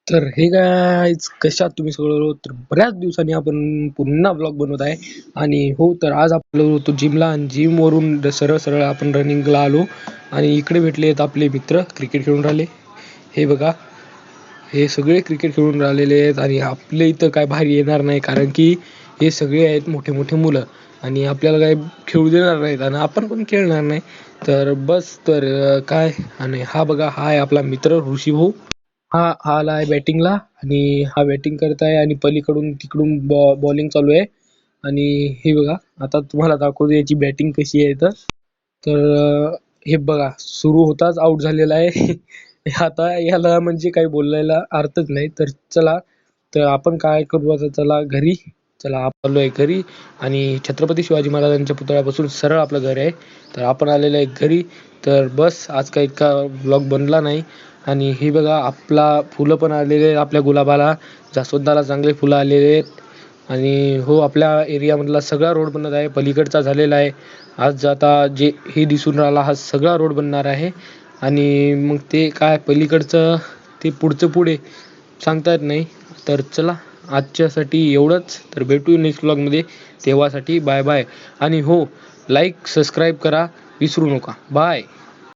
तर हे गाईज कशा तुम्ही सगळं. तर बऱ्याच दिवसांनी आपण पुन्हा ब्लॉग बनवत आहे. आणि हो, तर आज आपलं होतो जिमला आणि जिम वरून सरळ सरळ आपण रनिंगला आलो. आणि इकडे भेटले आहेत आपले मित्र क्रिकेट खेळून राहिले. हे बघा, हे सगळे क्रिकेट खेळून राहिलेले आहेत. आणि आपल्या इथं काय भारी येणार नाही, कारण की हे सगळे आहेत मोठे मोठे मुलं आणि आपल्याला काय खेळू देणार नाहीत आणि आपण पण खेळणार नाही. तर बस, तर काय. आणि हा बघा, हा आहे आपला मित्र ऋषी भाऊ. हा हा आला आहे बॅटिंगला. आणि हा बॅटिंग करत आहे आणि पलीकडून तिकडून बॉलिंग चालू आहे. आणि हे बघा, आता तुम्हाला दाखवतो याची बॅटिंग कशी आहे. तर हे बघा, सुरू होताच आउट झालेला आहे. आता याला म्हणजे काही बोलायला अर्थच नाही. तर चला, तर आपण काय करू आता, चला घरी. चला, आपण आलोय घरी. आणि छत्रपती शिवाजी महाराजांच्या पुतळ्यापासून सरळ आपलं घर आहे. तर आपण आलेलं आहे घरी. तर बस, आज काही इतका ब्लॉग बनला नाही. आणि हे बघा, आपला फुलं पण आलेले आहेत आपल्या गुलाबाला. जास्वंदाला चांगले फुलं आलेले आहेत. आणि हो, आपल्या एरियामधला सगळा रोड बनत आहे, पलीकडचा झालेला आहे. आज आता जे हे दिसून राहिला, हा सगळा रोड बनणार आहे. आणि मग ते काय पलीकडचं, ते पुढचं पुढे सांगता येत नाही. तर चला, आजच्यासाठी एवढंच. तर भेटू नेक्स्ट व्लॉगमध्ये. तेव्हासाठी बाय बाय. आणि हो, लाईक सबस्क्राईब करा विसरू नका. बाय.